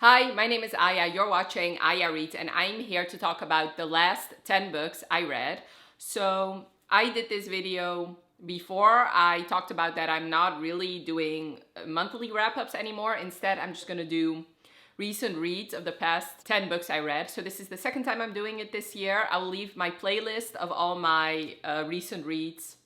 Hi, my name is Aya. You're watching Aya Reads, and I'm here to talk about the last 10 books I read. So I did this video before. I talked about that I'm not really doing monthly wrap-ups anymore. Instead, I'm just gonna do recent reads of the past 10 books I read. So this is the second time I'm doing it this year. I will leave my playlist of all my recent reads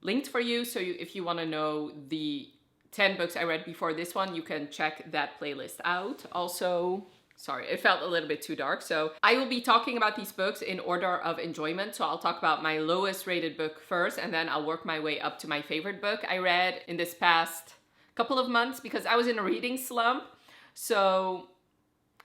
linked for you. So if you wanna know the 10 books I read before this one, you can check that playlist out. Also, sorry, it felt a little bit too dark. So I will be talking about these books in order of enjoyment. So I'll talk about my lowest rated book first, and then I'll work my way up to my favorite book I read in this past couple of months because I was in a reading slump. So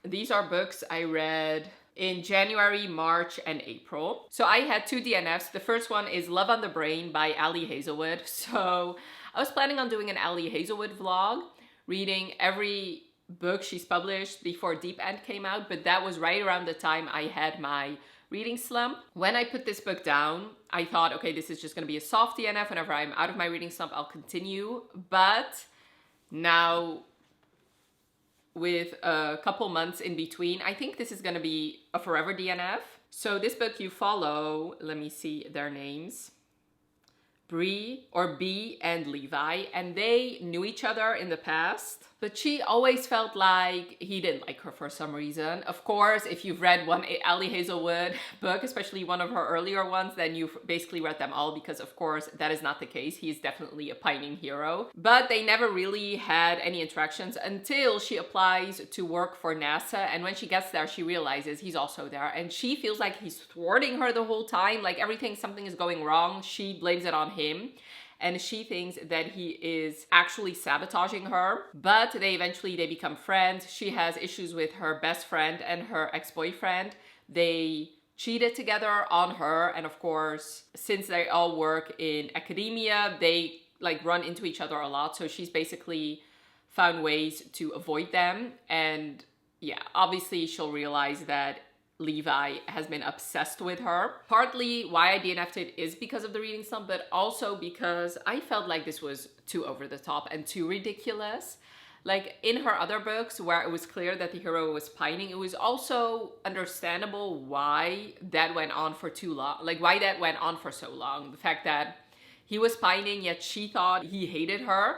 these are books I read in January, March, and April. So I had two DNFs. The first one is Love on the Brain by Ali Hazelwood. So I was planning on doing an Ali Hazelwood vlog, reading every book she's published before Deep End came out, but that was right around the time I had my reading slump. When I put this book down, I thought, okay, this is just gonna be a soft DNF. Whenever I'm out of my reading slump, I'll continue. But now, with a couple months in between, I think this is gonna be a forever DNF. So this book you follow, let me see their names. Bree or B and Levi, and they knew each other in the past, but she always felt like he didn't like her for some reason. Of course, if you've read one Ali Hazelwood book, especially one of her earlier ones, then you've basically read them all, because of course that is not the case. He is definitely a pining hero, but they never really had any interactions until she applies to work for NASA, and when she gets there she realizes he's also there, and she feels like he's thwarting her the whole time. Like something is going wrong, she blames it on him, and she thinks that he is actually sabotaging her. But they become friends. She has issues with her best friend and her ex-boyfriend. They cheated together on her, and of course, since they all work in academia, they run into each other a lot, so she's basically found ways to avoid them. And yeah, obviously she'll realize that Levi has been obsessed with her. Partly why I DNF'd it is because of the reading slump, but also because I felt like this was too over the top and too ridiculous. Like in her other books where it was clear that the hero was pining, it was also understandable why that went on for too long. Like why that went on for so long. The fact that he was pining, yet she thought he hated her.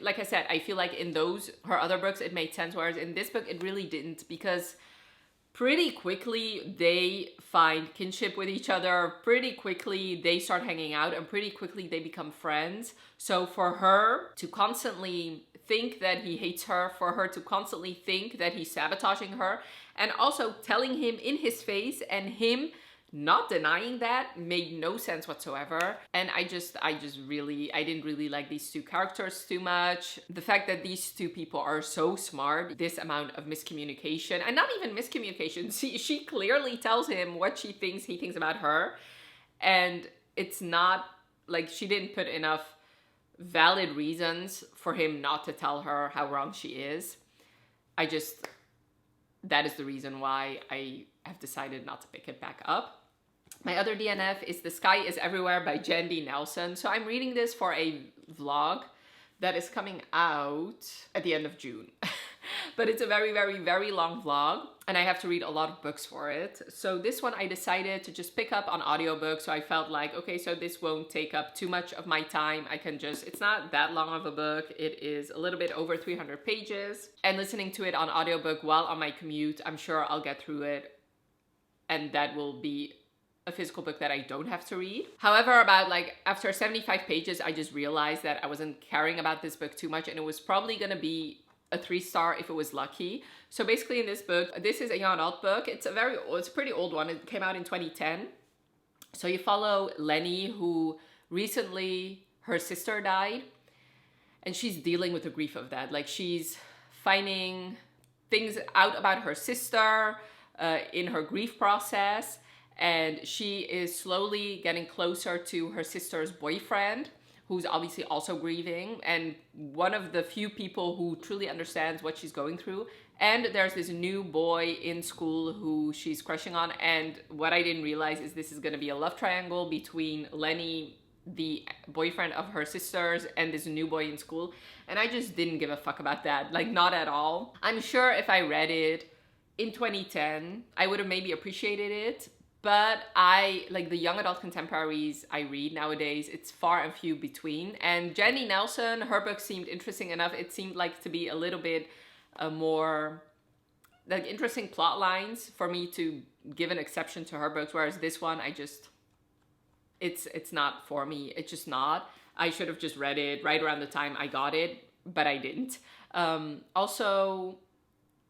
Like I said, I feel like in her other books, it made sense, whereas in this book, it really didn't, because pretty quickly they find kinship with each other, pretty quickly they start hanging out, and pretty quickly they become friends. So for her to constantly think that he hates her, for her to constantly think that he's sabotaging her, and also telling him in his face and him not denying that, made no sense whatsoever. And I didn't really like these two characters too much. The fact that these two people are so smart, this amount of miscommunication, and not even miscommunication, she clearly tells him what he thinks about her, and it's not like she didn't put enough valid reasons for him not to tell her how wrong she is. That is the reason why I have decided not to pick it back up. My other DNF is The Sky is Everywhere by Jandy Nelson. So I'm reading this for a vlog that is coming out at the end of June. But it's a very, very, very long vlog, and I have to read a lot of books for it. So this one I decided to just pick up on audiobook. So I felt like, okay, so this won't take up too much of my time. It's not that long of a book. It is a little bit over 300 pages. And listening to it on audiobook while on my commute, I'm sure I'll get through it. And that will be a physical book that I don't have to read. However, after 75 pages, I just realized that I wasn't caring about this book too much, and it was probably gonna be a 3-star if it was lucky. So basically in this book, this is a young adult book. It's a pretty old one. It came out in 2010. So you follow Lenny, who recently, her sister died, and she's dealing with the grief of that. Like she's finding things out about her sister in her grief process, and she is slowly getting closer to her sister's boyfriend, who's obviously also grieving, and one of the few people who truly understands what she's going through. And there's this new boy in school who she's crushing on, and what I didn't realize is this is gonna be a love triangle between Lenny, the boyfriend of her sisters and this new boy in school. And I just didn't give a fuck about that. Like, not at all. I'm sure if I read it in 2010, I would have maybe appreciated it. But I, like the young adult contemporaries I read nowadays, it's far and few between. And Jenny Nelson, her book seemed interesting enough. It seemed like to be a little bit more like interesting plot lines for me to give an exception to her books. Whereas this one, I just, it's not for me. It's just not. I should have just read it right around the time I got it, but I didn't. Also,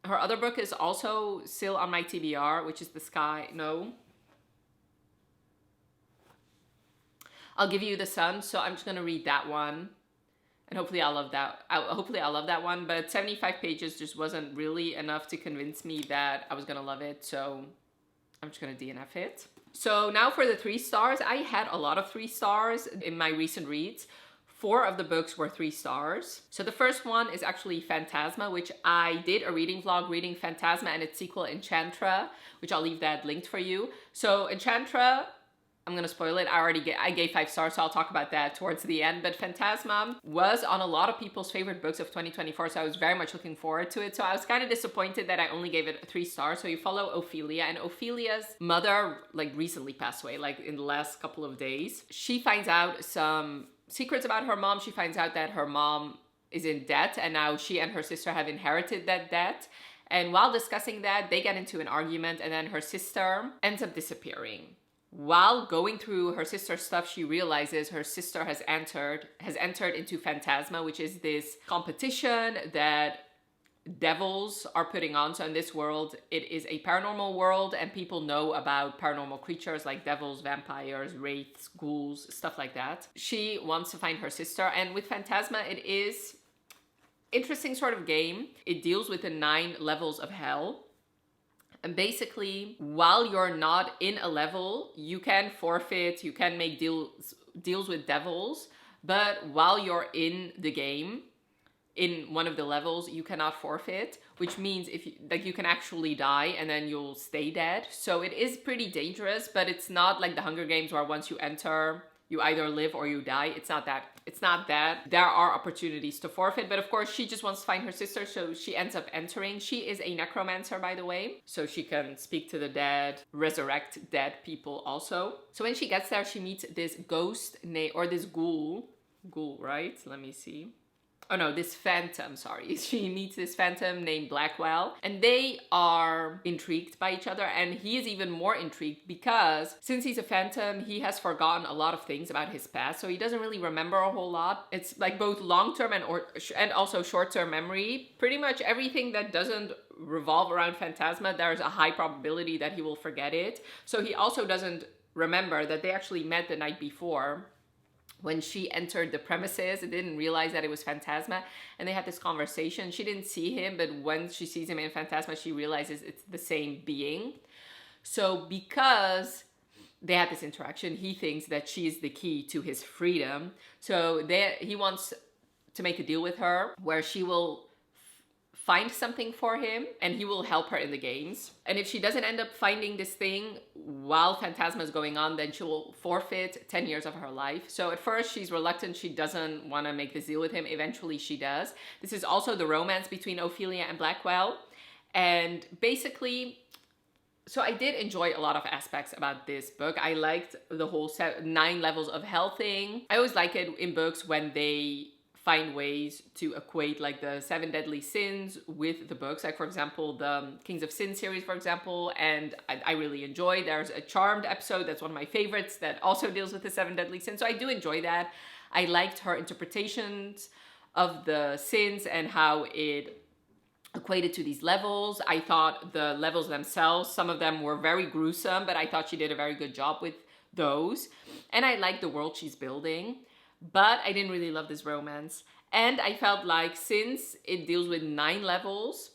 her other book is also still on my TBR, which is The Sky. No. I'll Give You the Sun. So I'm just going to read that one. And hopefully I'll love that. Hopefully I'll love that one. But 75 pages just wasn't really enough to convince me that I was going to love it. So I'm just going to DNF it. So now for the 3 stars. I had a lot of 3 stars in my recent reads. 4 of the books were 3 stars. So the first one is actually Phantasma, which I did a reading vlog reading Phantasma and its sequel Enchantra, which I'll leave that linked for you. So Enchantra, I'm gonna spoil it. I gave 5 stars, so I'll talk about that towards the end. But Phantasma was on a lot of people's favorite books of 2024, so I was very much looking forward to it. So I was kind of disappointed that I only gave it 3 stars. So you follow Ophelia, and Ophelia's mother like recently passed away, like in the last couple of days. She finds out some secrets about her mom. She finds out that her mom is in debt, and now she and her sister have inherited that debt. And while discussing that, they get into an argument, and then her sister ends up disappearing. While going through her sister's stuff, she realizes her sister has entered into Phantasma, which is this competition that devils are putting on. So in this world, it is a paranormal world, and people know about paranormal creatures like devils, vampires, wraiths, ghouls, stuff like that. She wants to find her sister, and with Phantasma, it is interesting sort of game. It deals with the 9 levels of hell. And basically, while you're not in a level, you can forfeit, you can make deals with devils, but while you're in the game, in one of the levels, you cannot forfeit, which means if you, like, you can actually die and then you'll stay dead. So it is pretty dangerous, but it's not like the Hunger Games where once you enter, you either live or you die. It's not that. It's not that. There are opportunities to forfeit, but of course she just wants to find her sister, so she ends up entering. She is a necromancer, by the way, so she can speak to the dead, resurrect dead people also. So when she gets there, she meets this ghost or this ghoul, right? Let me see. Oh no, this phantom, sorry. She meets this phantom named Blackwell, and they are intrigued by each other, and he is even more intrigued because since he's a phantom, he has forgotten a lot of things about his past, so he doesn't really remember a whole lot. It's like both long-term and also short-term memory. Pretty much everything that doesn't revolve around Phantasma, there's a high probability that he will forget it. So he also doesn't remember that they actually met the night before. When she entered the premises, and didn't realize that it was Phantasma, and they had this conversation. She didn't see him, but when she sees him in Phantasma, she realizes it's the same being. So because they had this interaction, he thinks that she is the key to his freedom. So he wants to make a deal with her where she will find something for him and he will help her in the games. And if she doesn't end up finding this thing while Phantasma is going on, then she will forfeit 10 years of her life. So at first she's reluctant. She doesn't want to make this deal with him. Eventually she does. This is also the romance between Ophelia and Blackwell. And basically, so I did enjoy a lot of aspects about this book. I liked the whole 9 levels of hell thing. I always like it in books when they find ways to equate like the 7 deadly sins with the books, like for example the Kings of Sin series, for example, and I really enjoy. There's a Charmed episode that's one of my favorites that also deals with the 7 deadly sins, so I do enjoy that. I liked her interpretations of the sins and how it equated to these levels. I thought the levels themselves, some of them were very gruesome, but I thought she did a very good job with those, and I like the world she's building. But I didn't really love this romance. And I felt like since it deals with 9 levels,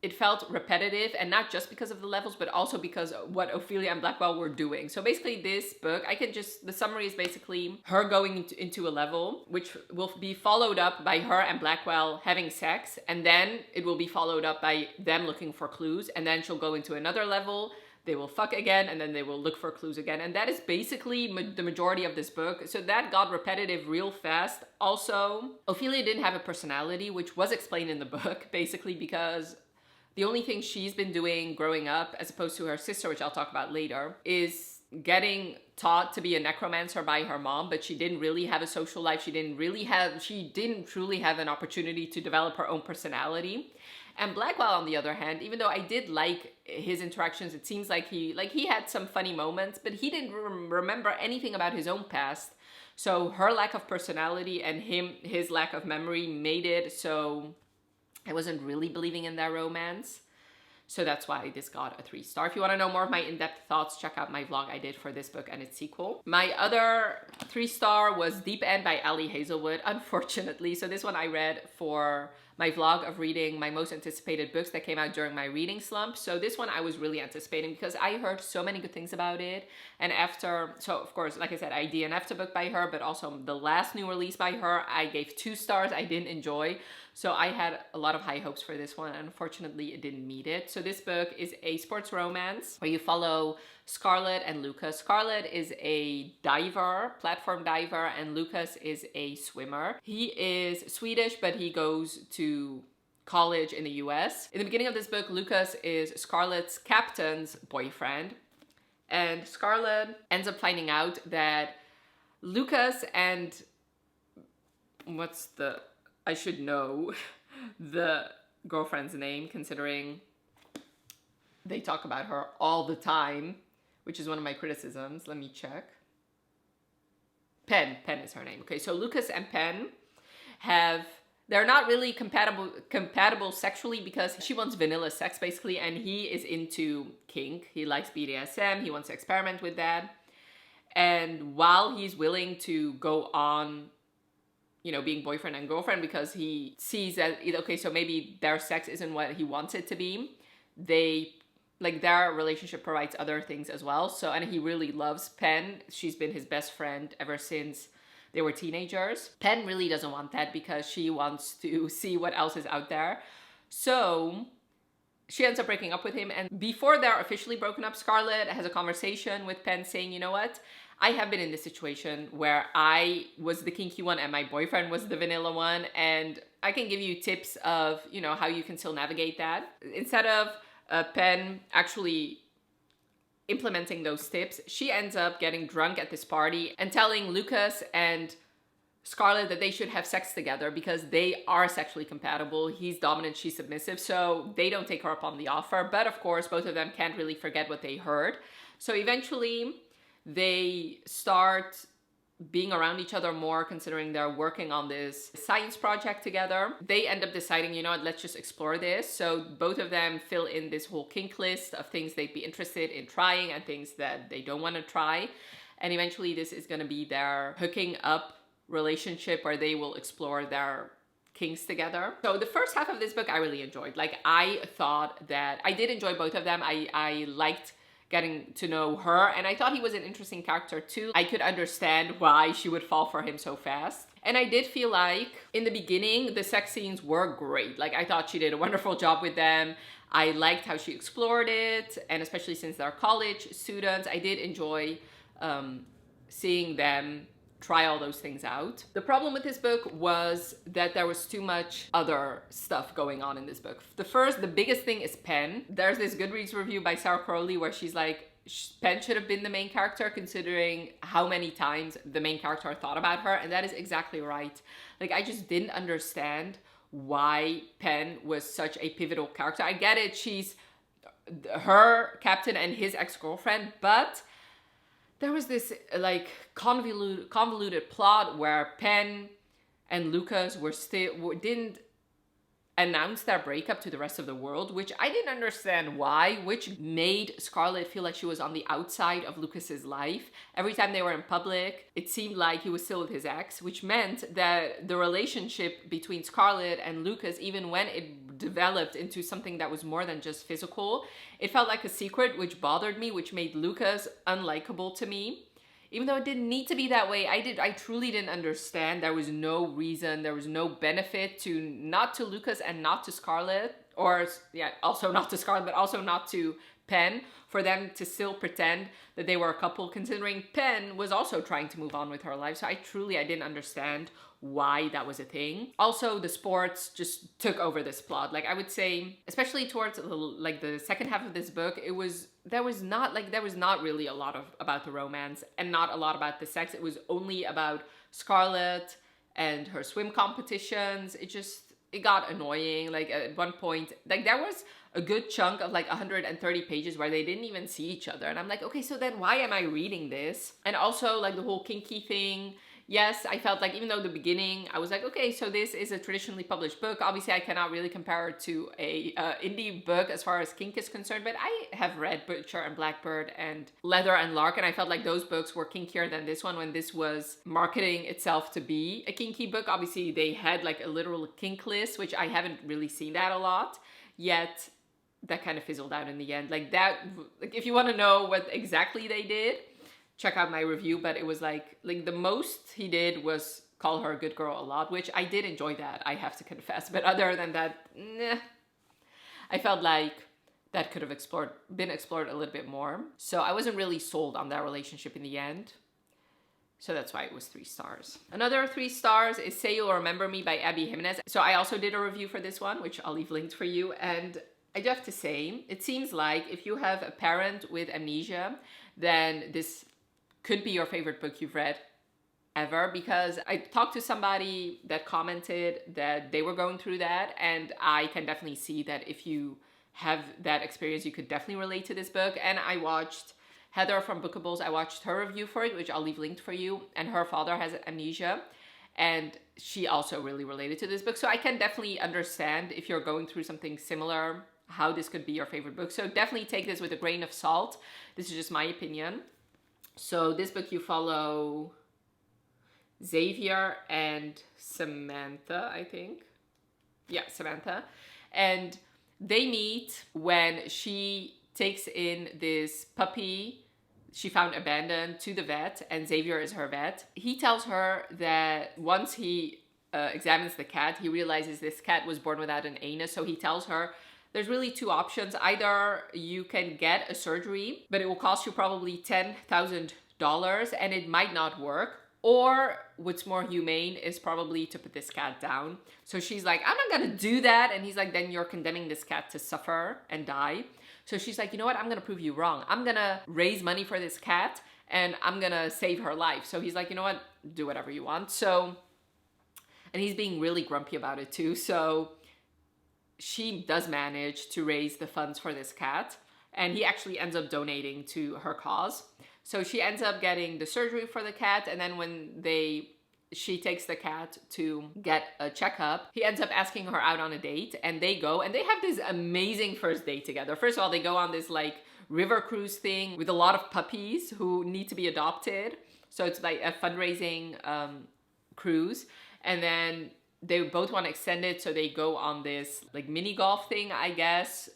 it felt repetitive, and not just because of the levels, but also because of what Ophelia and Blackwell were doing. So basically this book, the summary is basically her going into a level, which will be followed up by her and Blackwell having sex, and then it will be followed up by them looking for clues, and then she'll go into another level. they will fuck again, and then they will look for clues again. And that is basically the majority of this book. So that got repetitive real fast. Also, Ophelia didn't have a personality, which was explained in the book, basically because the only thing she's been doing growing up, as opposed to her sister, which I'll talk about later, is getting taught to be a necromancer by her mom, but she didn't really have a social life. She didn't truly have an opportunity to develop her own personality. And Blackwell, on the other hand, even though I did like his interactions, it seems like he had some funny moments, but he didn't remember anything about his own past. So her lack of personality and his lack of memory made it so I wasn't really believing in their romance. So that's why this got a 3-star. If you want to know more of my in-depth thoughts, check out my vlog I did for this book and its sequel. My other 3-star was Deep End by Ali Hazelwood, unfortunately. So this one I read for my vlog of reading my most anticipated books that came out during my reading slump. So this one I was really anticipating because I heard so many good things about it. And so of course, like I said, I DNF'd a book by her, but also the last new release by her, I gave 2 stars. I didn't enjoy. So I had a lot of high hopes for this one, and unfortunately it didn't meet it. So this book is a sports romance where you follow Scarlett and Lucas. Scarlett is a diver, platform diver, and Lucas is a swimmer. He is Swedish, but he goes to college in the US. In the beginning of this book, Lucas is Scarlett's captain's boyfriend, and Scarlett ends up finding out that Lucas and I should know the girlfriend's name, considering they talk about her all the time, which is one of my criticisms. Let me check. Penn is her name. Okay, so Lucas and Penn they're not really compatible sexually because she wants vanilla sex basically, and he is into kink. He likes BDSM, he wants to experiment with that. And while he's willing to go on, you know, being boyfriend and girlfriend because he sees that, okay, so maybe their sex isn't what he wants it to be, their relationship provides other things as well. So, and he really loves Penn. She's been his best friend ever since they were teenagers. Penn really doesn't want that because she wants to see what else is out there. So she ends up breaking up with him. And before they're officially broken up, Scarlett has a conversation with Penn saying, you know what? I have been in this situation where I was the kinky one and my boyfriend was the vanilla one, and I can give you tips of, you know, how you can still navigate that. Instead of Penn actually implementing those tips, she ends up getting drunk at this party and telling Lucas and Scarlett that they should have sex together because they are sexually compatible. He's dominant, she's submissive, so they don't take her up on the offer. But of course, both of them can't really forget what they heard. So eventually they start being around each other more, considering they're working on this science project together. They end up deciding, you know what, let's just explore this. So both of them fill in this whole kink list of things they'd be interested in trying and things that they don't want to try. And eventually this is going to be their hooking up relationship where they will explore their kinks together. So the first half of this book I really enjoyed. Like, I thought that I did enjoy both of them. I liked getting to know her, and I thought he was an interesting character too. I could understand why she would fall for him so fast. And I did feel like in the beginning the sex scenes were great. Like, I thought she did a wonderful job with them. I liked how she explored it, and especially since they're college students, I did enjoy seeing them try all those things out. The problem with this book was that there was too much other stuff going on in this book. The biggest thing is Penn. There's this Goodreads review by Sarah Crowley where she's like, Penn should have been the main character considering how many times the main character thought about her, and that is exactly right. Like, I just didn't understand why Penn was such a pivotal character. I get it, she's her captain and his ex-girlfriend, but there was this like convoluted plot where Penn and Lucas didn't announce their breakup to the rest of the world, which I didn't understand why, which made Scarlett feel like she was on the outside of Lucas's life. Every time they were in public, it seemed like he was still with his ex, which meant that the relationship between Scarlett and Lucas, even when it developed into something that was more than just physical, it felt like a secret, which bothered me, which made Lucas unlikable to me. Even though it didn't need to be that way, I truly didn't understand. There was no reason, there was no benefit not to Lucas and not to Scarlett, or yeah, also not to Scarlett, but also not to Penn, for them to still pretend that they were a couple, considering Penn was also trying to move on with her life. So I didn't understand why that was a thing. Also, the sports just took over this plot. Like, I would say, especially towards like the second half of this book, there was not really a lot about the romance and not a lot about the sex. It was only about Scarlett and her swim competitions. It got annoying. Like, at one point, like, there was a good chunk of like 130 pages where they didn't even see each other. And I'm like, okay, so then why am I reading this? And also, like, the whole kinky thing. Yes, I felt like, even though the beginning, I was like, okay, so this is a traditionally published book. Obviously, I cannot really compare it to a indie book as far as kink is concerned, but I have read Butcher and Blackbird and Leather and Lark, and I felt like those books were kinkier than this one when this was marketing itself to be a kinky book. Obviously, they had like a literal kink list, which I haven't really seen that a lot, yet that kind of fizzled out in the end. Like that, like if you want to know what exactly they did, check out my review, but it was like the most he did was call her a good girl a lot, which I did enjoy that, I have to confess. But other than that, nah, I felt like that could have been explored a little bit more. So I wasn't really sold on that relationship in the end. So that's why it was 3 stars. Another 3 stars is Say You'll Remember Me by Abby Jimenez. So I also did a review for this one, which I'll leave linked for you. And I do have to say, it seems like if you have a parent with amnesia, then this could be your favorite book you've read ever, because I talked to somebody that commented that they were going through that, and I can definitely see that if you have that experience, you could definitely relate to this book. And I watched Heather from Bookables, I watched her review for it, which I'll leave linked for you, and her father has amnesia, and she also really related to this book. So I can definitely understand if you're going through something similar, how this could be your favorite book. So definitely take this with a grain of salt. This is just my opinion. So this book, you follow Xavier and Samantha, I think. Yeah, Samantha. And they meet when she takes in this puppy she found abandoned to the vet, and Xavier is her vet. He tells her that once he examines the cat, he realizes this cat was born without an anus. So he tells her there's really 2 options. Either you can get a surgery, but it will cost you probably $10,000 and it might not work. Or what's more humane is probably to put this cat down. So she's like, I'm not gonna do that. And he's like, then you're condemning this cat to suffer and die. So she's like, you know what? I'm gonna prove you wrong. I'm gonna raise money for this cat and I'm gonna save her life. So he's like, you know what? Do whatever you want. So, and he's being really grumpy about it too. So she does manage to raise the funds for this cat, and he actually ends up donating to her cause. So she ends up getting the surgery for the cat, and then when she takes the cat to get a checkup, he ends up asking her out on a date, and they go and they have this amazing first date together. First of all, they go on this like river cruise thing with a lot of puppies who need to be adopted. So it's like a fundraising cruise, and then they both want to extend it, so they go on this like mini golf thing, I guess,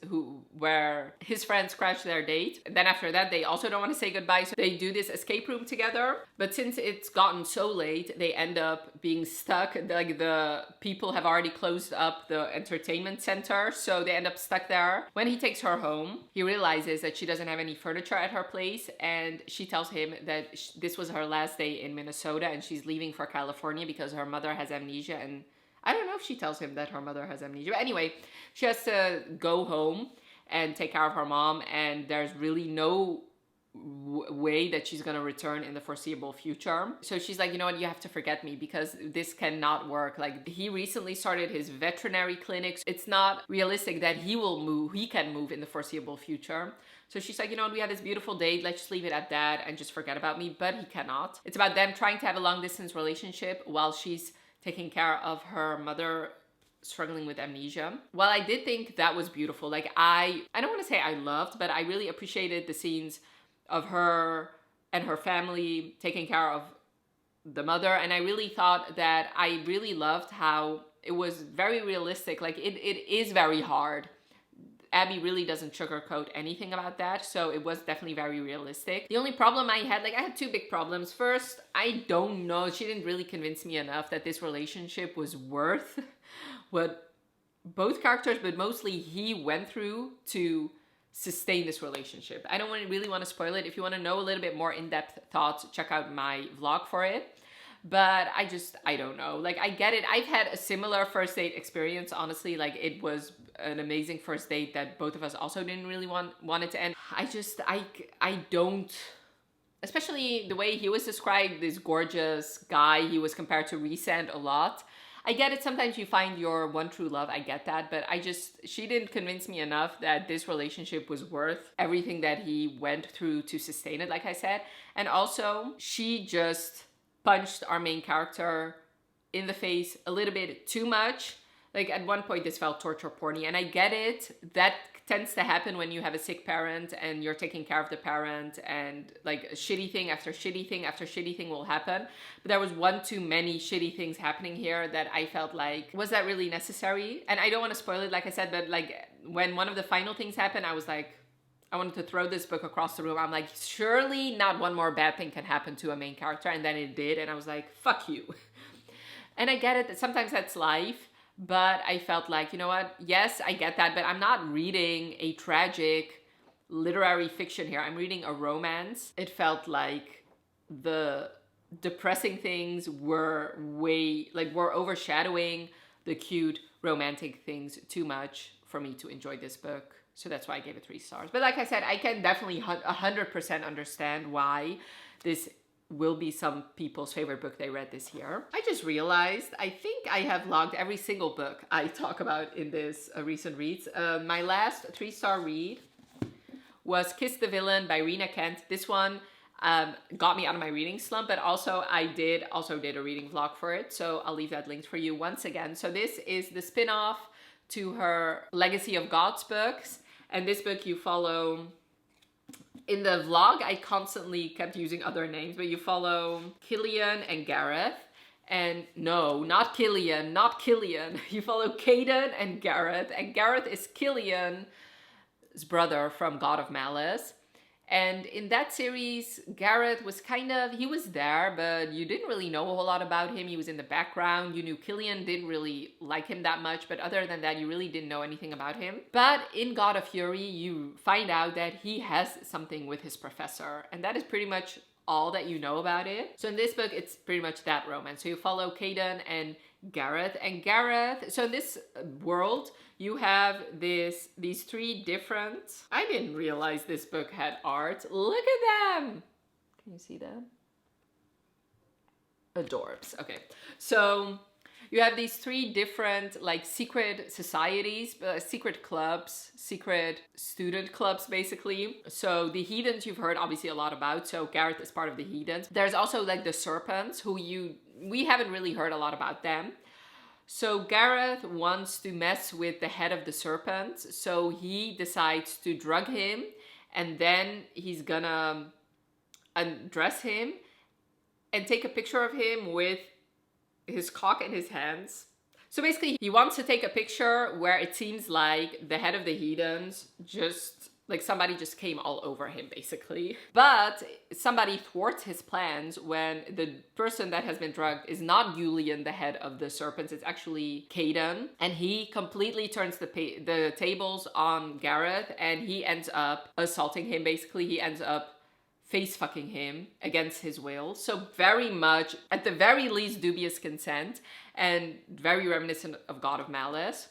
where his friends crash their date. And then after that, they also don't want to say goodbye, so they do this escape room together. But since it's gotten so late, they end up being stuck. Like the people have already closed up the entertainment center, so they end up stuck there. When he takes her home, he realizes that she doesn't have any furniture at her place, and she tells him that this was her last day in Minnesota and she's leaving for California because her mother has amnesia. And I don't know if she tells him that her mother has amnesia. But anyway, she has to go home and take care of her mom, and there's really no way that she's gonna return in the foreseeable future. So she's like, you know what, you have to forget me because this cannot work. Like, he recently started his veterinary clinic. It's not realistic that he can move in the foreseeable future. So she's like, you know what, we had this beautiful date, let's just leave it at that and just forget about me. But he cannot. It's about them trying to have a long distance relationship while she's taking care of her mother struggling with amnesia. Well, I did think that was beautiful. Like, I don't want to say I loved, but I really appreciated the scenes of her and her family taking care of the mother. And I really thought that I really loved how it was very realistic. Like, it is very hard. Abby really doesn't sugarcoat anything about that, so it was definitely very realistic. The only problem I had 2 big problems. First, I don't know, she didn't really convince me enough that this relationship was worth what both characters, but mostly he went through to sustain this relationship. I don't really want to spoil it. If you want to know a little bit more in-depth thoughts, check out my vlog for it. But I don't know. Like, I get it. I've had a similar first date experience, honestly. Like, it was an amazing first date that both of us also didn't really want it to end. I don't, especially the way he was described, this gorgeous guy, he was compared to Recent a lot. I get it, sometimes you find your one true love, I get that, but she didn't convince me enough that this relationship was worth everything that he went through to sustain it, like I said. And also, she just punched our main character in the face a little bit too much. Like, at one point this felt torture porny, and I get it. That tends to happen when you have a sick parent and you're taking care of the parent, and like shitty thing after shitty thing after shitty thing will happen. But there was one too many shitty things happening here that I felt like, was that really necessary? And I don't want to spoil it, like I said, but like when one of the final things happened, I was like, I wanted to throw this book across the room. I'm like, surely not one more bad thing can happen to a main character. And then it did, and I was like, fuck you. And I get it, that sometimes that's life. But I felt like, you know what? Yes, I get that, but I'm not reading a tragic literary fiction here. I'm reading a romance. It felt like the depressing things were were overshadowing the cute romantic things too much for me to enjoy this book. So that's why I gave it 3 stars. But like I said, I can definitely 100% understand why this will be some people's favorite book they read this year. I just realized, I think I have logged every single book I talk about in this recent reads. My last 3-star read was Kiss the Villain by Rina Kent. This one got me out of my reading slump, but also I did a reading vlog for it, so I'll leave that linked for you once again. So this is the spin-off to her Legacy of Gods books, and this book you follow. In the vlog, I constantly kept using other names, but you follow Killian and Gareth. And no, not Killian. You follow Caden and Gareth is Killian's brother from God of Malice. And in that series, Gareth was he was there, but you didn't really know a whole lot about him. He was in the background. You knew Killian didn't really like him that much, but other than that, you really didn't know anything about him. But in God of Fury, you find out that he has something with his professor, and that is pretty much all that you know about it. So in this book, it's pretty much that romance. So you follow Caden and Gareth. So in this world, you have these 3 different... I didn't realize this book had art. Look at them! Can you see them? Adorbs. Okay. So you have these 3 different like secret societies, secret clubs, secret student clubs basically. So the Heathens you've heard obviously a lot about. So Gareth is part of the Heathens. There's also like the Serpents who we haven't really heard a lot about them. So Gareth wants to mess with the head of the Serpents, so he decides to drug him, and then he's gonna undress him and take a picture of him with his cock in his hands. So basically, he wants to take a picture where it seems like the head of the Heathens somebody just came all over him, basically. But somebody thwarts his plans when the person that has been drugged is not Julian, the head of the Serpents, it's actually Caden. And he completely turns the tables on Gareth, and he ends up assaulting him, basically. He ends up face-fucking him against his will. So very much, at the very least, dubious consent, and very reminiscent of God of Malice.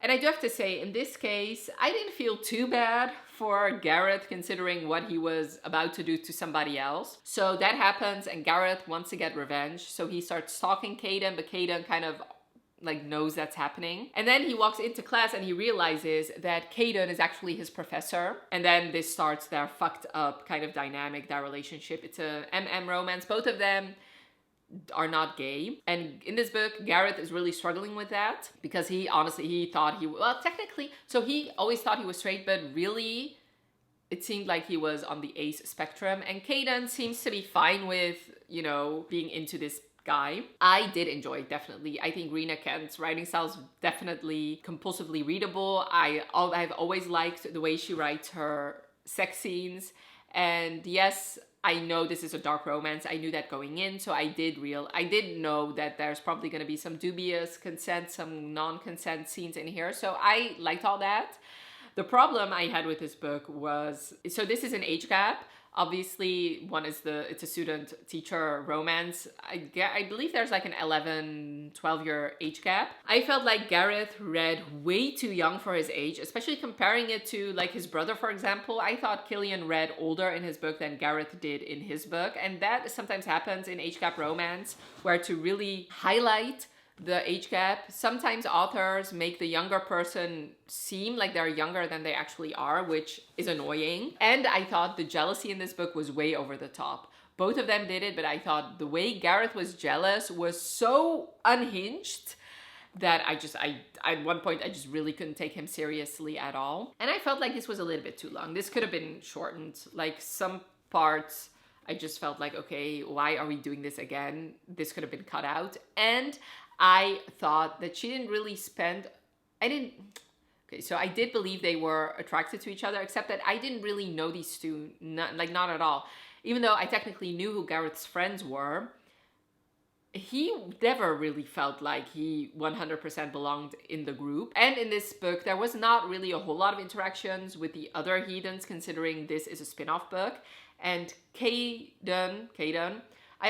And I do have to say, in this case, I didn't feel too bad for Gareth considering what he was about to do to somebody else. So that happens, and Gareth wants to get revenge. So he starts stalking Caden, but Caden kind of knows that's happening. And then he walks into class and he realizes that Caden is actually his professor. And then this starts their fucked up kind of dynamic, their relationship. It's a MM romance. Both of them are not gay. And in this book, Gareth is really struggling with that because he thought he always thought he was straight, but really it seemed like he was on the ace spectrum. And Caden seems to be fine with, being into this guy. I did enjoy it, definitely. I think Rina Kent's writing style is definitely compulsively readable. I've always liked the way she writes her sex scenes. And yes, I know this is a dark romance. I knew that going in, so I did know that there's probably going to be some dubious consent, some non-consent scenes in here. So I liked all that. The problem I had with this book was, so this is an age gap. Obviously, it's a student-teacher romance. I believe there's like an 11, 12-year age gap. I felt like Gareth read way too young for his age, especially comparing it to like his brother, for example. I thought Killian read older in his book than Gareth did in his book. And that sometimes happens in age gap romance, where to really highlight the age gap, sometimes authors make the younger person seem like they're younger than they actually are, which is annoying. And I thought the jealousy in this book was way over the top. Both of them did it, but I thought the way Gareth was jealous was so unhinged that at one point I just really couldn't take him seriously at all. And I felt like this was a little bit too long. This could have been shortened. Like some parts I just felt like, okay, why are we doing this again? This could have been cut out. And I thought that she didn't really so I did believe they were attracted to each other, except that I didn't really know these two, not at all. Even though I technically knew who Gareth's friends were, he never really felt like he 100% belonged in the group. And in this book, there was not really a whole lot of interactions with the other heathens, considering this is a spin-off book. And Caden, we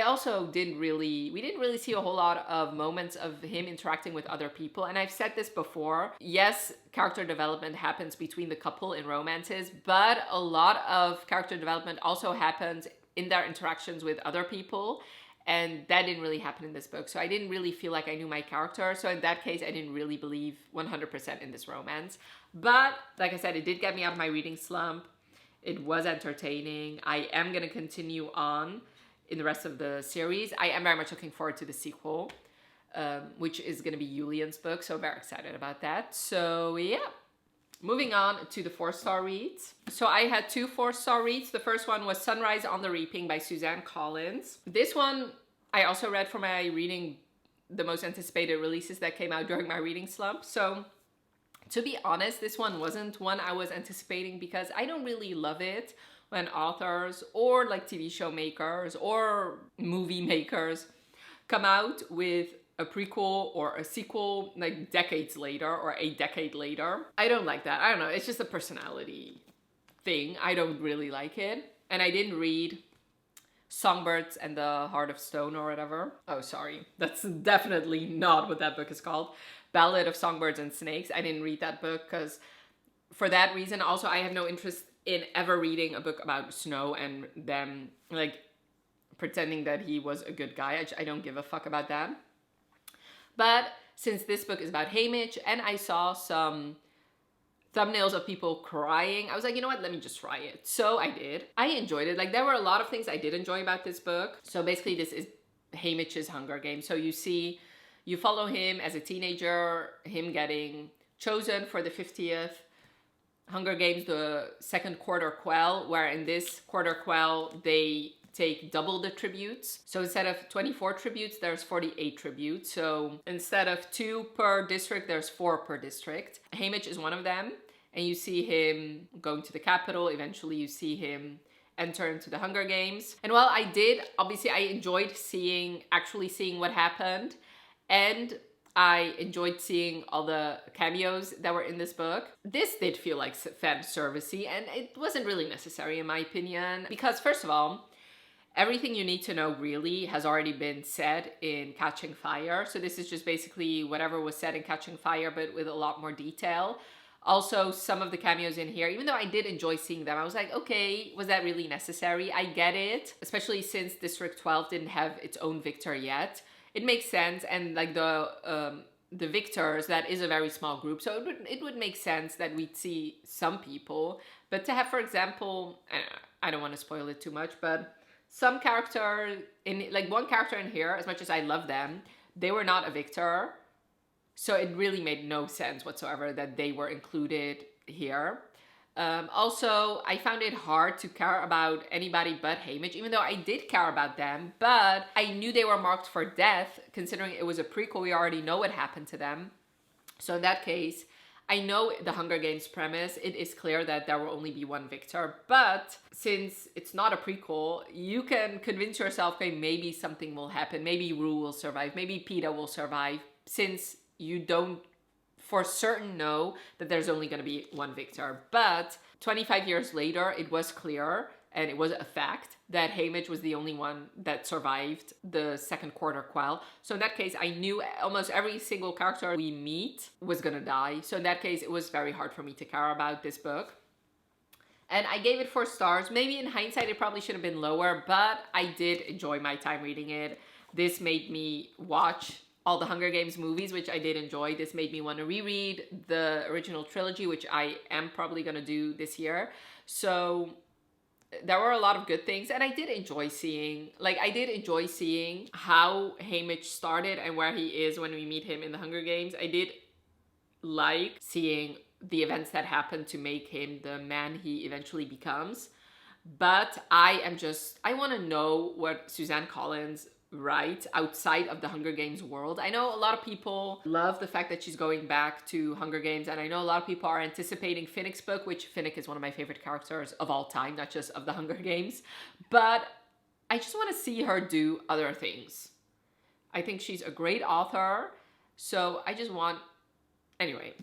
didn't really see a whole lot of moments of him interacting with other people. And I've said this before. Yes, character development happens between the couple in romances, but a lot of character development also happens in their interactions with other people. And that didn't really happen in this book. So I didn't really feel like I knew my character. So in that case, I didn't really believe 100% in this romance. But like I said, it did get me out of my reading slump. It was entertaining. I am going to continue on in the rest of the series. I am very much looking forward to the sequel, which is going to be Julian's book. So very excited about that. So yeah, moving on to the 4-star reads. So I had 2 4-star reads. The first one was Sunrise on the Reaping by Suzanne Collins. This one I also read for my reading, the most anticipated releases that came out during my reading slump. So to be honest, this one wasn't one I was anticipating because I don't really love it when authors or like TV show makers or movie makers come out with a prequel or a sequel like decades later or a decade later. I don't like that. I don't know. It's just a personality thing. I don't really like it. And I didn't read Songbirds and the Heart of Stone or whatever. Oh, sorry. That's definitely not what that book is called. Ballad of Songbirds and Snakes. I didn't read that book because for that reason, also I have no interest in ever reading a book about Snow and them like pretending that he was a good guy. I don't give a fuck about that. But since this book is about Haymitch and I saw some thumbnails of people crying, I was like, you know what, let me just try it. So I did. I enjoyed it. Like there were a lot of things I did enjoy about this book. So basically this is Haymitch's Hunger Games. So you follow him as a teenager, him getting chosen for the 50th Hunger Games, the second quarter quell, where in this quarter quell, they take double the tributes. So instead of 24 tributes, there's 48 tributes. So instead of 2 per district, there's 4 per district. Haymitch is one of them. And you see him going to the capital. Eventually you see him enter into the Hunger Games. And while obviously I enjoyed actually seeing what happened. And I enjoyed seeing all the cameos that were in this book. This did feel like fan servicey, and it wasn't really necessary in my opinion. Because first of all, everything you need to know really has already been said in Catching Fire. So this is just basically whatever was said in Catching Fire, but with a lot more detail. Also, some of the cameos in here, even though I did enjoy seeing them, I was like, okay, was that really necessary? I get it, especially since District 12 didn't have its own victor yet. It makes sense, and like the victors, that is a very small group, so it would make sense that we'd see some people. But to have, for example, I don't want to spoil it too much, but some character one character in here, as much as I love them, they were not a victor, so it really made no sense whatsoever that they were included here. Also, I found it hard to care about anybody but Haymitch, even though I did care about them, but I knew they were marked for death. Considering it was a prequel, we already know what happened to them. So in that case, I know the Hunger Games premise, it is clear that there will only be one victor, but since it's not a prequel, you can convince yourself, okay, maybe something will happen, maybe Rue will survive, maybe Peeta will survive, since you don't for certain know that there's only going to be one victor. But 25 years later, it was clear, and it was a fact, that Haymitch was the only one that survived the second quarter quell. So in that case, I knew almost every single character we meet was gonna die. So in that case, it was very hard for me to care about this book. And I gave it 4 stars. Maybe in hindsight, it probably should have been lower, but I did enjoy my time reading it. This made me watch all the Hunger Games movies, which I did enjoy. This made me want to reread the original trilogy, which I am probably gonna do this year. So there were a lot of good things, and I did enjoy seeing, how Haymitch started and where he is when we meet him in the Hunger Games. I did like seeing the events that happened to make him the man he eventually becomes. But I want to know what Suzanne Collins writes outside of the Hunger Games world. I know a lot of people love the fact that she's going back to Hunger Games, and I know a lot of people are anticipating Finnick's book, which Finnick is one of my favorite characters of all time, not just of the Hunger Games. But I just want to see her do other things. I think she's a great author, so I just want... Anyway,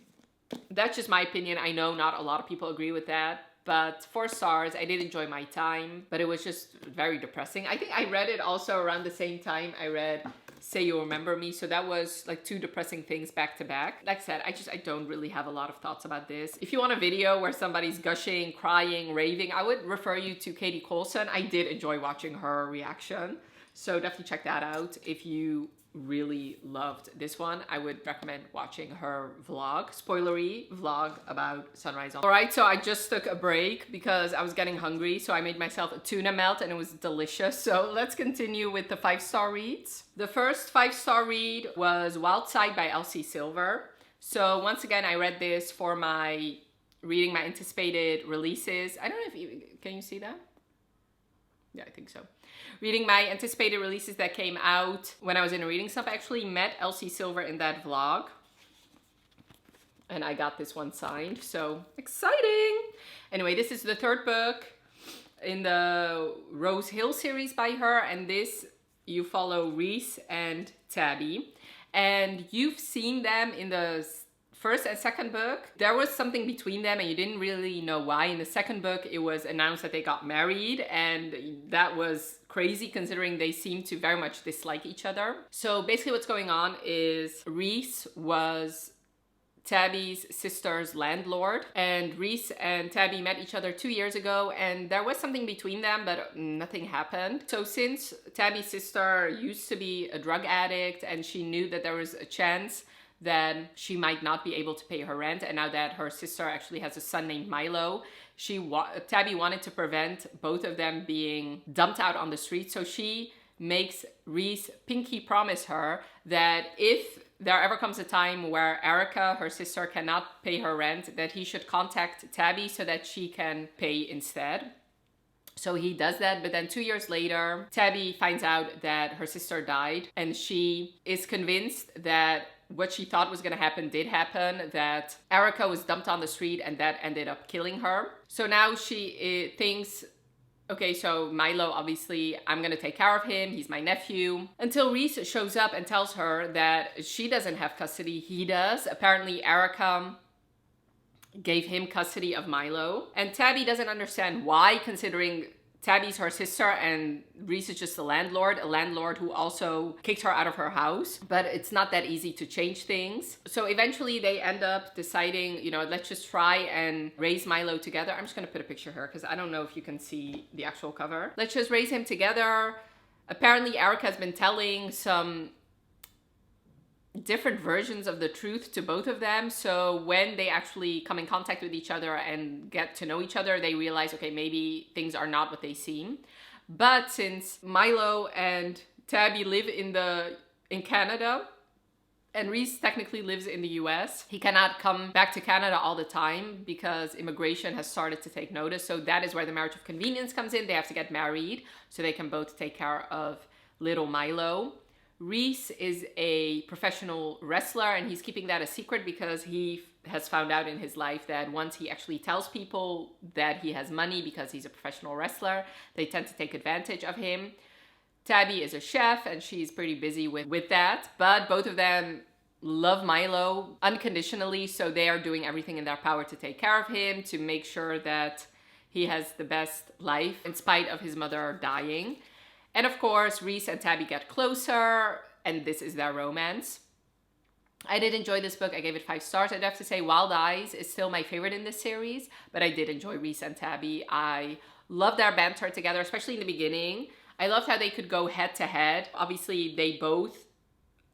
that's just my opinion. I know not a lot of people agree with that. But 4 stars, I did enjoy my time, but it was just very depressing. I think I read it also around the same time I read Say You'll Remember Me, so that was like 2 depressing things back to back. Like I said, I don't really have a lot of thoughts about this. If you want a video where somebody's gushing, crying, raving, I would refer you to Katie Colson. I did enjoy watching her reaction, so definitely check that out. If you really loved this one, I would recommend watching her vlog, spoilery vlog about Sunrise on. All right, so I just took a break because I was getting hungry, so I made myself a tuna melt and it was delicious. So let's continue with the 5-star reads. The first 5-star read was Wild Side by Elsie Silver. So once again, I read this for reading my anticipated releases. I don't know if can you see that? Yeah, I think so. Reading my anticipated releases that came out when I was in a reading slump. I actually met Elsie Silver in that vlog. And I got this one signed, so exciting! Anyway, this is the 3rd book in the Rose Hill series by her. And this, you follow Reese and Tabby. And you've seen them in the 1st and 2nd book. There was something between them and you didn't really know why. In the 2nd book, it was announced that they got married, and that was crazy considering they seemed to very much dislike each other. So basically what's going on is Reese was Tabby's sister's landlord, and Reese and Tabby met each other 2 years ago, and there was something between them, but nothing happened. So since Tabby's sister used to be a drug addict and she knew that there was a chance that she might not be able to pay her rent, and now that her sister actually has a son named Milo, Tabby wanted to prevent both of them being dumped out on the street. So she makes Reese pinky promise her that if there ever comes a time where Erica, her sister, cannot pay her rent, that he should contact Tabby so that she can pay instead. So he does that, but then 2 years later, Tabby finds out that her sister died, and she is convinced that what she thought was going to happen did happen, that Erica was dumped on the street and that ended up killing her. So now she thinks, okay, so Milo, obviously, I'm going to take care of him. He's my nephew. Until Reese shows up and tells her that she doesn't have custody. He does. Apparently, Erica gave him custody of Milo. And Tabby doesn't understand why, considering Tabby's her sister and Reese is just a landlord who also kicked her out of her house. But it's not that easy to change things. So eventually they end up deciding, you know, let's just try and raise Milo together. I'm just gonna put a picture here because I don't know if you can see the actual cover. Let's just raise him together. Apparently Erica has been telling some different versions of the truth to both of them. So when they actually come in contact with each other and get to know each other, they realize, okay, maybe things are not what they seem. But since Milo and Tabby live in Canada, and Reese technically lives in the US, he cannot come back to Canada all the time because immigration has started to take notice. So that is where the marriage of convenience comes in. They have to get married so they can both take care of little Milo. Reese is a professional wrestler and he's keeping that a secret because he has found out in his life that once he actually tells people that he has money because he's a professional wrestler, they tend to take advantage of him. Tabby is a chef and she's pretty busy with that, but both of them love Milo unconditionally, so they are doing everything in their power to take care of him, to make sure that he has the best life in spite of his mother dying. And of course, Reese and Tabby get closer, and this is their romance. I did enjoy this book. I gave it 5 stars. I'd have to say Wild Eyes is still my favorite in this series, but I did enjoy Reese and Tabby. I love their banter together, especially in the beginning. I loved how they could go head to head. Obviously, they both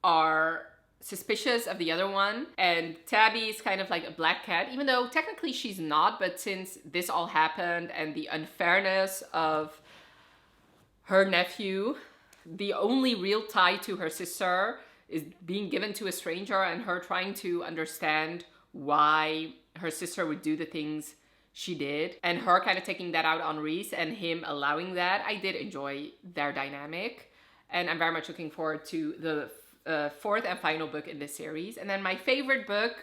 are suspicious of the other one, and Tabby is kind of like a black cat, even though technically she's not, but since this all happened and the unfairness of her nephew, the only real tie to her sister is being given to a stranger, and her trying to understand why her sister would do the things she did, and her kind of taking that out on Reese and him allowing that. I did enjoy their dynamic, and I'm very much looking forward to the 4th and final book in this series. And then my favorite book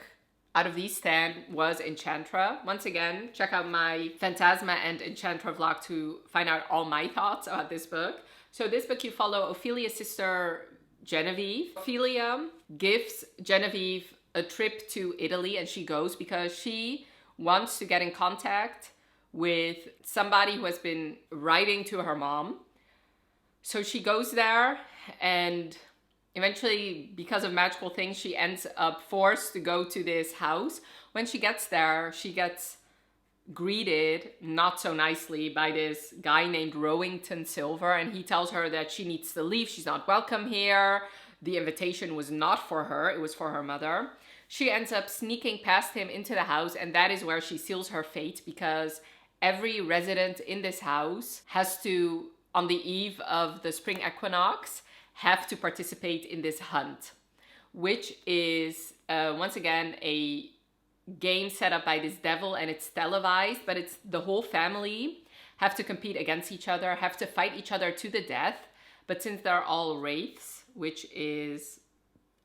out of these 10 was Enchantra. Once again, check out my Phantasma and Enchantra vlog to find out all my thoughts about this book. So this book, you follow Ophelia's sister Genevieve. Ophelia gives Genevieve a trip to Italy, and she goes because she wants to get in contact with somebody who has been writing to her mom. So she goes there, and eventually, because of magical things, she ends up forced to go to this house. When she gets there, she gets greeted not so nicely by this guy named Rowington Silver, and he tells her that she needs to leave. She's not welcome here. The invitation was not for her, it was for her mother. She ends up sneaking past him into the house, and that is where she seals her fate, because every resident in this house has to, on the eve of the spring equinox, have to participate in this hunt, which is once again a game set up by this devil, and it's televised, but it's the whole family have to compete against each other, have to fight each other to the death. But since they're all wraiths, which is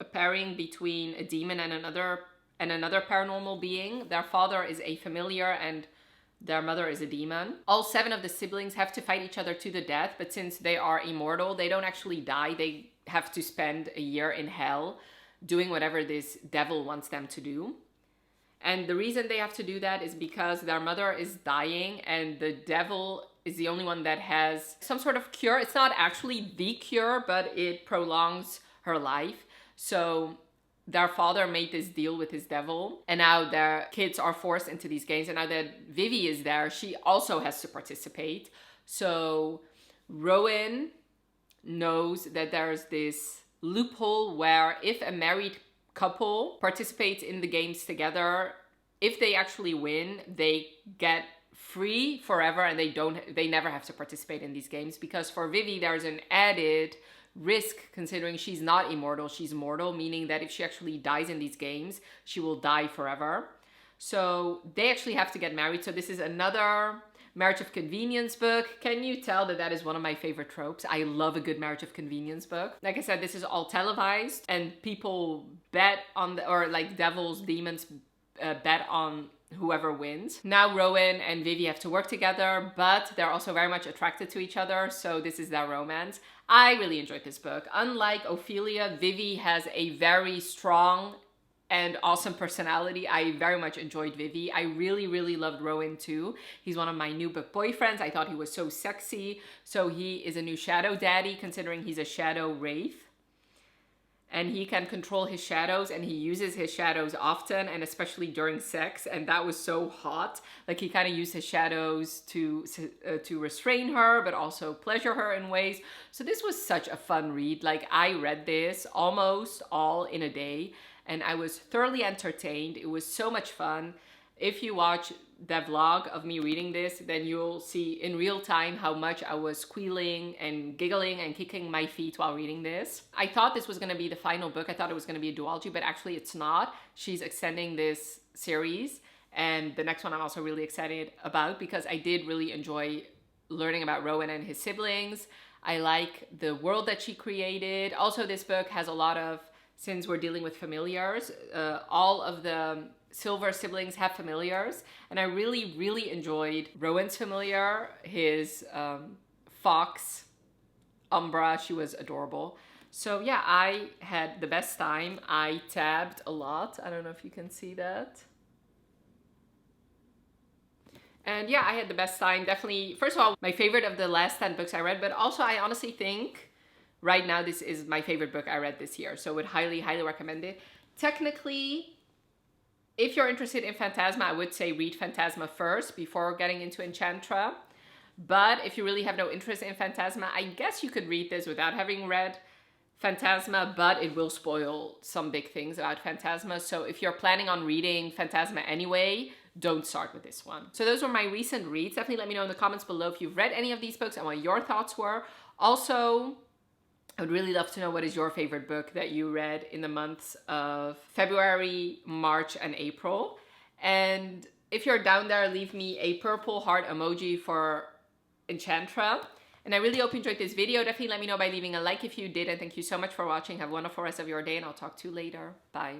a pairing between a demon and another paranormal being, their father is a familiar and their mother is a demon. All 7 of the siblings have to fight each other to the death, but since they are immortal, they don't actually die. They have to spend a year in hell doing whatever this devil wants them to do. And the reason they have to do that is because their mother is dying, and the devil is the only one that has some sort of cure. It's not actually the cure, but it prolongs her life. So their father made this deal with his devil, and now their kids are forced into these games. And now that Vivi is there, she also has to participate. So Rowan knows that there's this loophole where if a married couple participates in the games together, if they actually win, they get free forever, and they never have to participate in these games. Because for Vivi, there's an added risk, considering she's not immortal, she's mortal, meaning that if she actually dies in these games, she will die forever. So they actually have to get married. So this is another marriage of convenience book. Can you tell that that is one of my favorite tropes? I love a good marriage of convenience book. Like I said, this is all televised, and people bet on devils, demons bet on whoever wins. Now Rowan and Vivi have to work together, but they're also very much attracted to each other, so this is their romance. I really enjoyed this book. Unlike Ophelia, Vivi has a very strong and awesome personality. I very much enjoyed Vivi. I really, really loved Rowan too. He's one of my new book boyfriends. I thought he was so sexy. So he is a new shadow daddy, considering he's a shadow wraith. And he can control his shadows, and he uses his shadows often, and especially during sex, and that was so hot. Like, he kind of used his shadows to restrain her, but also pleasure her in ways. So this was such a fun read. Like, I read this almost all in a day, and I was thoroughly entertained. It was so much fun. If you watch the vlog of me reading this, then you'll see in real time how much I was squealing and giggling and kicking my feet while reading this. I thought this was going to be the final book. I thought it was going to be a duology, but actually it's not. She's extending this series, and the next one I'm also really excited about, because I did really enjoy learning about Rowan and his siblings. I like the world that she created. Also, this book has a lot of, since we're dealing with familiars, all of the Silver siblings have familiars, and I really, really enjoyed Rowan's familiar, his fox, Umbra. She was adorable. So yeah, I had the best time. I tabbed a lot. I don't know if you can see that. And yeah, I had the best time. Definitely, first of all, my favorite of the last 10 books I read, but also I honestly think right now this is my favorite book I read this year. So I would highly, highly recommend it. Technically, if you're interested in Phantasma, I would say read Phantasma first before getting into Enchantra. But if you really have no interest in Phantasma, I guess you could read this without having read Phantasma, but it will spoil some big things about Phantasma. So if you're planning on reading Phantasma anyway, don't start with this one. So those were my recent reads. Definitely let me know in the comments below if you've read any of these books and what your thoughts were. Also, I would really love to know what is your favorite book that you read in the months of February, March, and April. And if you're down there, leave me a purple heart emoji for Enchantra. And I really hope you enjoyed this video. Definitely let me know by leaving a like if you did. And thank you so much for watching. Have a wonderful rest of your day, and I'll talk to you later. Bye.